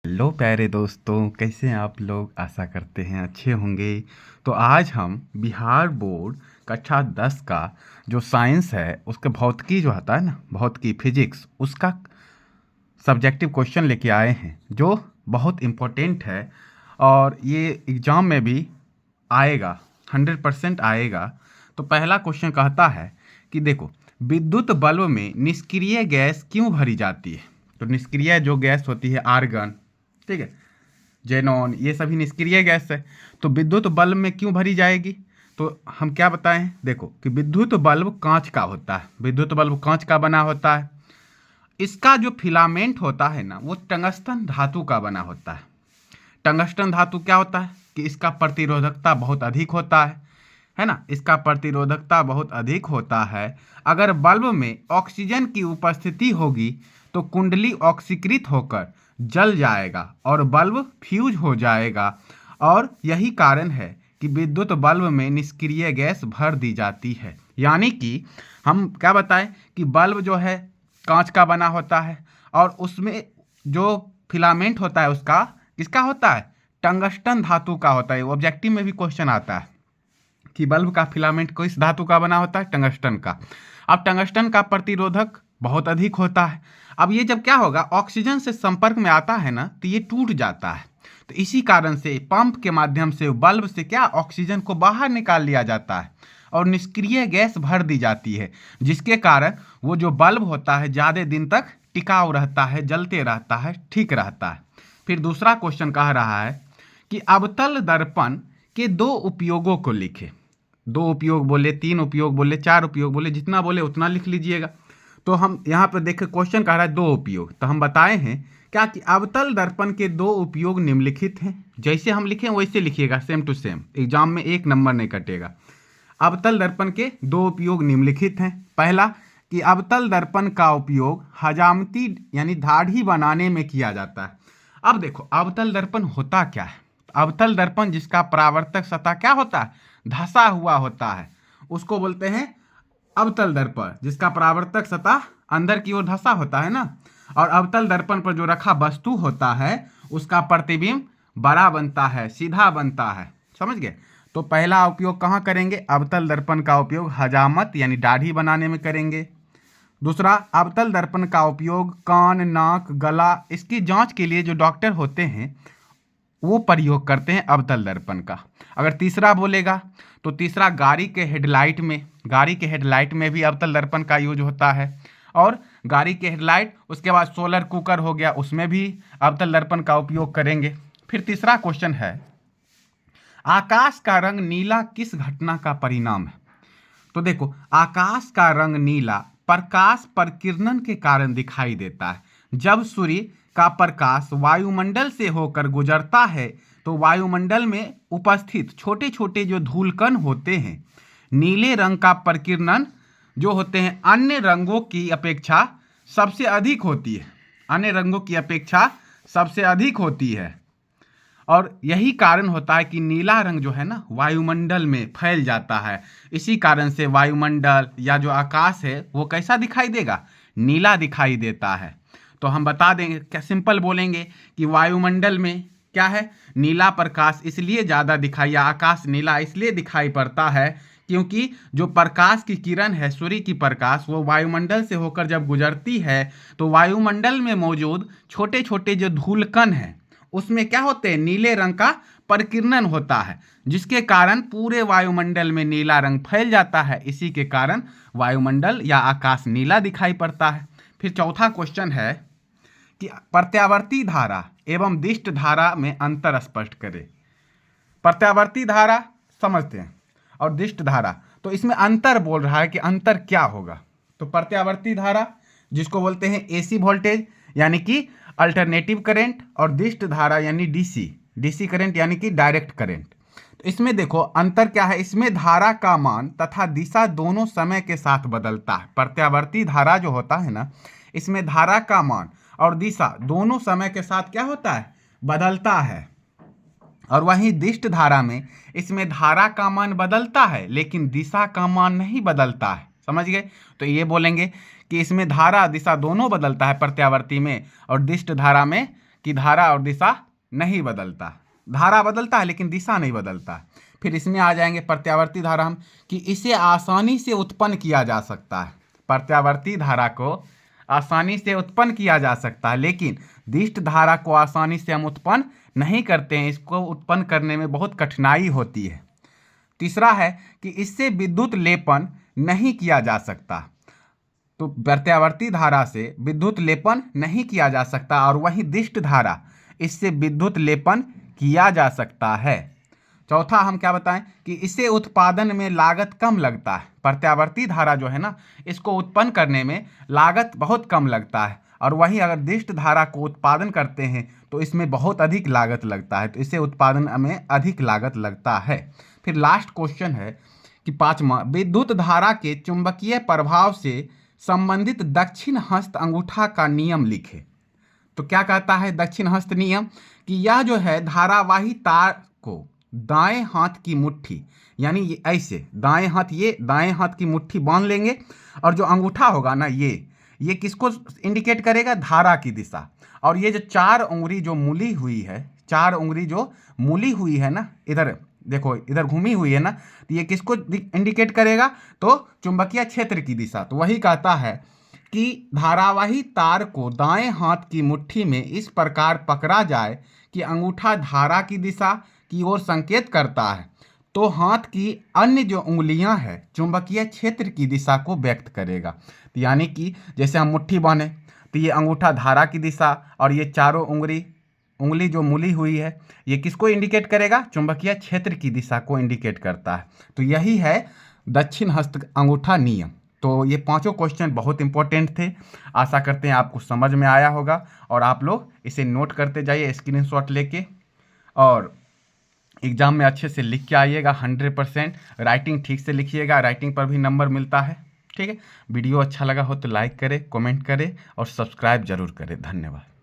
Hello प्यारे दोस्तों, कैसे हैं आप लोग। आशा करते हैं अच्छे होंगे। तो आज हम बिहार बोर्ड कक्षा 10 का जो साइंस है उसके भौतिकी जो होता है ना, भौतिकी फिजिक्स, उसका सब्जेक्टिव क्वेश्चन लेके आए हैं जो बहुत इम्पोर्टेंट है और ये एग्ज़ाम में भी आएगा, 100% आएगा। तो पहला क्वेश्चन कहता है कि देखो, विद्युत बल्ब में निष्क्रिय गैस क्यों भरी जाती है। तो निष्क्रिय जो गैस होती है आर्गन, ठीक है, जेनॉन, ये सभी निष्क्रिय गैस है। तो विद्युत बल्ब में क्यों भरी जाएगी। तो हम क्या बताएं, देखो कि विद्युत बल्ब कांच का होता है, विद्युत बल्ब कांच का बना होता है। इसका जो फिलामेंट होता है ना, वो टंगस्टन धातु का बना होता है। टंगस्टन धातु क्या होता है कि इसका प्रतिरोधकता बहुत अधिक होता है ना, इसका प्रतिरोधकता बहुत अधिक होता है। अगर बल्ब में ऑक्सीजन की उपस्थिति होगी तो कुंडली ऑक्सीकृत होकर जल जाएगा और बल्ब फ्यूज हो जाएगा। और यही कारण है कि विद्युत बल्ब में निष्क्रिय गैस भर दी जाती है। यानी कि हम क्या बताएं कि बल्ब जो है कांच का बना होता है और उसमें जो फिलामेंट होता है उसका किसका होता है, टंगस्टन धातु का होता है। ऑब्जेक्टिव में भी क्वेश्चन आता है कि बल्ब का फिलामेंट किस धातु का बना होता है, टंगस्टन का। अब टंगस्टन का प्रतिरोधक बहुत अधिक होता है। अब ये जब क्या होगा, ऑक्सीजन से संपर्क में आता है ना, तो ये टूट जाता है। तो इसी कारण से पंप के माध्यम से बल्ब से क्या ऑक्सीजन को बाहर निकाल लिया जाता है और निष्क्रिय गैस भर दी जाती है, जिसके कारण वो जो बल्ब होता है ज़्यादा दिन तक टिकाऊ रहता है, जलते रहता है, ठीक रहता है। फिर दूसरा क्वेश्चन कह रहा है कि अवतल दर्पण के दो उपयोगों को लिखे। दो उपयोग बोले, तीन उपयोग बोले, चार उपयोग बोले, जितना बोले उतना लिख लीजिएगा। तो हम यहाँ पर देखें, क्वेश्चन कह रहा है दो उपयोग, तो हम बताए हैं क्या कि अवतल दर्पण के दो उपयोग निम्नलिखित हैं। जैसे हम लिखें वैसे लिखिएगा, सेम टू सेम, एग्जाम में एक नंबर नहीं कटेगा। अवतल दर्पण के दो उपयोग निम्नलिखित हैं। पहला कि अवतल दर्पण का उपयोग हजामती यानी दाढ़ी बनाने में किया जाता है। अब देखो, अवतल दर्पण होता क्या है। अवतल दर्पण जिसका परावर्तक सतह क्या होता है, धंसा हुआ होता है, उसको बोलते हैं अवतल दर्पण। जिसका परावर्तक सतह अंदर की ओर धंसा होता है ना, और अवतल दर्पण पर जो रखा वस्तु होता है उसका प्रतिबिंब बड़ा बनता है, सीधा बनता है। समझ गए। तो पहला उपयोग कहाँ करेंगे, अवतल दर्पण का उपयोग हजामत यानी दाढ़ी बनाने में करेंगे। दूसरा, अवतल दर्पण का उपयोग कान, नाक, गला, इसकी जांच के लिए जो डॉक्टर होते हैं वो प्रयोग करते हैं अवतल दर्पण का। अगर तीसरा बोलेगा तो तीसरा, गाड़ी के हेडलाइट में भी अवतल दर्पण का यूज होता है। और गाड़ी के हेडलाइट, उसके बाद सोलर कुकर हो गया, उसमें भी अवतल दर्पण का उपयोग करेंगे। फिर तीसरा क्वेश्चन है, आकाश का रंग नीला किस घटना का परिणाम है। तो देखो, आकाश का रंग नीला प्रकाश परिकिरणन के कारण दिखाई देता है। जब सूर्य का प्रकाश वायुमंडल से होकर गुजरता है तो वायुमंडल में उपस्थित छोटे छोटे जो धूलकण होते हैं, नीले रंग का परिकिरणन जो होते हैं अन्य रंगों की अपेक्षा सबसे अधिक होती है, अन्य रंगों की अपेक्षा सबसे अधिक होती है। और यही कारण होता है कि नीला रंग जो है ना वायुमंडल में फैल जाता है। इसी कारण से वायुमंडल या जो आकाश है वो कैसा दिखाई देगा, नीला दिखाई देता है। तो हम बता देंगे, क्या सिंपल बोलेंगे कि वायुमंडल में क्या है, नीला प्रकाश इसलिए ज़्यादा दिखाई, या आकाश नीला इसलिए दिखाई पड़ता है क्योंकि जो प्रकाश की किरण है, सूर्य की प्रकाश, वो वायुमंडल से होकर जब गुजरती है तो वायुमंडल में मौजूद छोटे छोटे जो धूलकण हैं उसमें क्या होते हैं, नीले रंग का परिकिरणन होता है, जिसके कारण पूरे वायुमंडल में नीला रंग फैल जाता है। इसी के कारण वायुमंडल या आकाश नीला दिखाई पड़ता है। फिर चौथा क्वेश्चन है कि प्रत्यावर्ती धारा एवं दिष्ट धारा में अंतर स्पष्ट करें। प्रत्यावर्ती धारा समझते हैं और दिष्ट धारा, तो इसमें अंतर बोल रहा है कि अंतर क्या होगा। तो प्रत्यावर्ती धारा जिसको बोलते हैं एसी वोल्टेज यानी कि अल्टरनेटिव करंट, और दिष्ट धारा यानी डीसी करंट यानी कि डायरेक्ट करंट। तो इसमें देखो अंतर क्या है, इसमें धारा का मान तथा दिशा दोनों समय के साथ बदलता है। प्रत्यावर्ती धारा जो होता है ना, इसमें धारा का मान और दिशा दोनों समय के साथ क्या होता है, बदलता है। और वहीं दिष्ट धारा में इसमें धारा का मान बदलता है लेकिन दिशा का मान नहीं बदलता है। समझ गए। तो ये बोलेंगे कि इसमें धारा दिशा दोनों बदलता है प्रत्यावर्ती में, और दिष्ट धारा में कि धारा और दिशा नहीं बदलता। धारा बदलता है लेकिन दिशा नहीं बदलता। फिर इसमें आ जाएंगे प्रत्यावर्ती धारा हम, कि इसे आसानी से उत्पन्न किया जा सकता है। प्रत्यावर्ती धारा को आसानी से उत्पन्न किया जा सकता है, लेकिन दिष्ट धारा को आसानी से हम उत्पन्न नहीं करते हैं। इसको उत्पन्न करने में बहुत कठिनाई होती है। तीसरा है कि इससे विद्युत लेपन नहीं किया जा सकता। तो प्रत्यावर्ती धारा से विद्युत लेपन नहीं किया जा सकता, और वही दिष्ट धारा, इससे विद्युत लेपन किया जा सकता है। चौथा हम क्या बताएं कि इसे उत्पादन में लागत कम लगता है। प्रत्यावर्ती धारा जो है ना, इसको उत्पन्न करने में लागत बहुत कम लगता है, और वहीं अगर दिष्ट धारा को उत्पादन करते हैं तो इसमें बहुत अधिक लागत लगता है। तो इसे उत्पादन में अधिक लागत लगता है। फिर लास्ट क्वेश्चन है कि 5वां, विद्युत धारा के चुंबकीय प्रभाव से संबंधित दक्षिण हस्त अंगूठा का नियम लिखे। तो क्या कहता है दक्षिण हस्त नियम, कि यह जो है धारावाही तार को दाएं हाथ की मुट्ठी, यानी ऐसे दाएं हाथ, ये दाएं हाथ की मुट्ठी बांध लेंगे, और जो अंगूठा होगा ना, ये किसको इंडिकेट करेगा, धारा की दिशा। और ये जो 4 उंगली जो मूली हुई है, 4 उंगली जो मूली हुई है ना, इधर देखो, इधर घूमी हुई है ना, तो ये किसको इंडिकेट करेगा, तो चुंबकीय क्षेत्र की दिशा। तो वही कहता है कि धारावाही तार को दाएं हाथ की मुट्ठी में इस प्रकार पकड़ा जाए कि अंगूठा धारा की दिशा की ओर संकेत करता है, तो हाथ की अन्य जो उंगलियां हैं चुंबकीय क्षेत्र की दिशा को व्यक्त करेगा। तो यानी कि जैसे हम मुट्ठी बांधे तो ये अंगूठा धारा की दिशा, और ये चारों उंगली जो मूली हुई है ये किसको इंडिकेट करेगा, चुंबकीय क्षेत्र की दिशा को इंडिकेट करता है। तो यही है दक्षिण हस्त अंगूठा नियम। तो ये 5 क्वेश्चन बहुत इंपॉर्टेंट थे। आशा करते हैं आपको समझ में आया होगा, और आप लोग इसे नोट करते जाइए स्क्रीनशॉट लेके, और एग्ज़ाम में अच्छे से लिख के आइएगा। 100% राइटिंग ठीक से लिखिएगा, राइटिंग पर भी नंबर मिलता है। ठीक है, वीडियो अच्छा लगा हो तो लाइक करें, कमेंट करें और सब्सक्राइब जरूर करें। धन्यवाद।